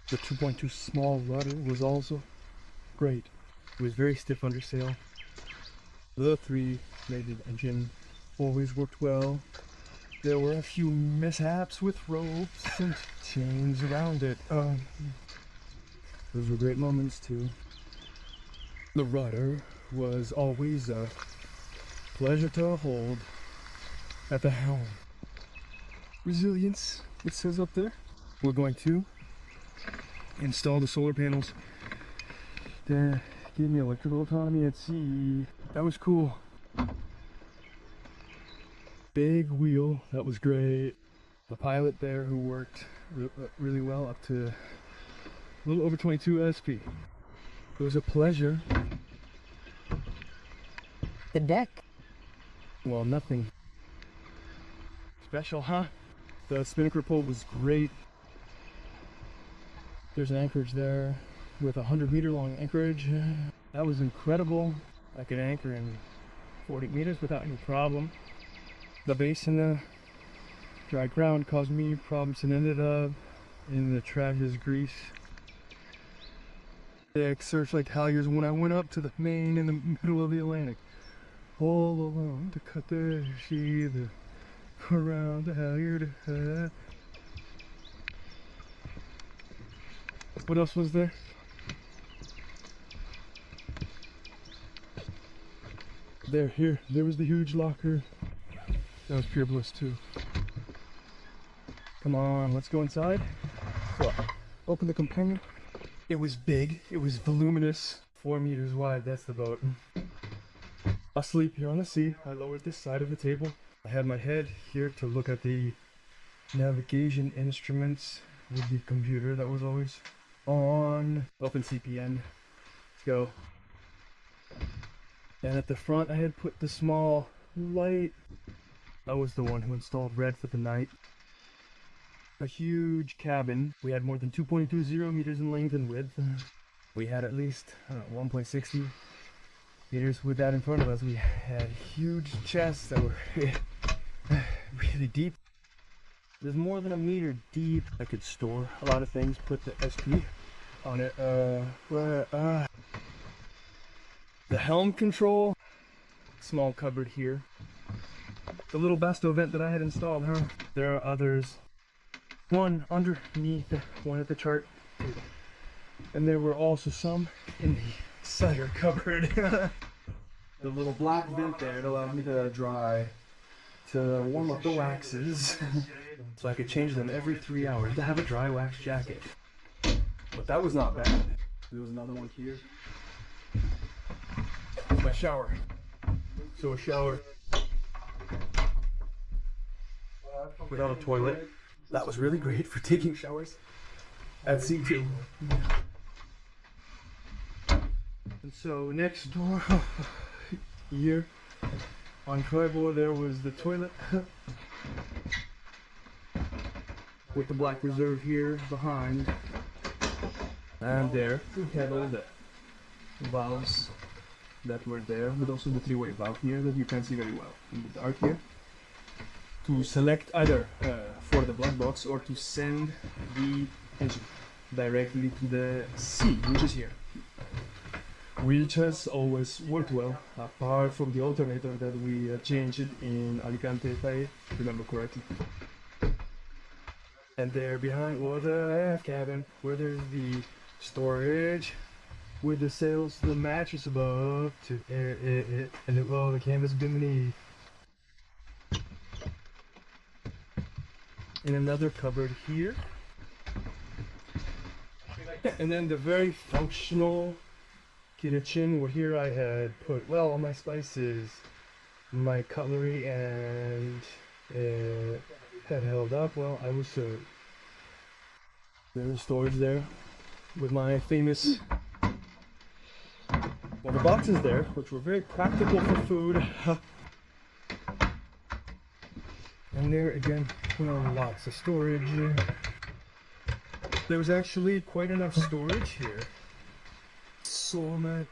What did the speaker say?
The 2.2 small rudder was also great. It was very stiff under sail. The 3-rated engine always worked well. There were a few mishaps with ropes and chains around it. Those were great moments too. The rudder was always a pleasure to hold at the helm. Resilience, it says up there. We're going to install the solar panels that give me electrical autonomy at sea. That was cool. Big wheel, that was great. The pilot there who worked really well up to a little over 22 SP. It was a pleasure. The deck. Well, nothing special, huh? The spinnaker pole was great. There's an anchorage there with a 100-meter long anchorage. That was incredible. I could anchor in 40 meters without any problem. The base in the dry ground caused me problems and ended up in the trash's grease. The searchlight halyards when I went up to the main in the middle of the Atlantic. All alone to cut the sheath around the halyard. What else was there? There was the huge locker. That was pure bliss too. Come on, let's go inside. So, open the companion. It was big, it was voluminous. 4 meters wide, that's the boat. Asleep here on the sea, I lowered this side of the table. I had my head here to look at the navigation instruments with the computer that was always on. Open CPN. Let's go. And at the front I had put the small light. I was the one who installed red for the night. A huge cabin. We had more than 2.20 meters in length and width. We had at least 1.60 meters with that in front of us. We had huge chests that were really deep. There's more than a meter deep. I could store a lot of things, put the SP on it. The helm control, small cupboard here. The little Basto vent that I had installed, huh? There are others. One underneath, one at the chart table. And there were also some in the cider cupboard. The little black vent there, it allowed me to dry, to warm up the waxes. So I could change them every 3 hours to have a dry wax jacket. But that was not bad. There was another one here. My shower. So a shower without a toilet. That was really great for taking showers at sea too. And so next door here on tribord there was the toilet with the black reserve here behind. And there we had all the valves that were there, but also the 3-way valve here that you can see very well in the dark here. To select either for the black box or to send the engine directly to the sea, which is here. Which has always worked well, apart from the alternator that we changed it in Alicante, if I remember correctly. And there behind was a aft cabin where there's the storage with the sails to the mattress above to air it and all the canvas beneath. In another cupboard here. And then the very functional kitchen where here I had put, well, all my spices, my cutlery, and it had held up. Well, I was there was storage there with my famous, well, the boxes there, which were very practical for food. And there again, well, lots of storage. There was actually quite enough storage here. So much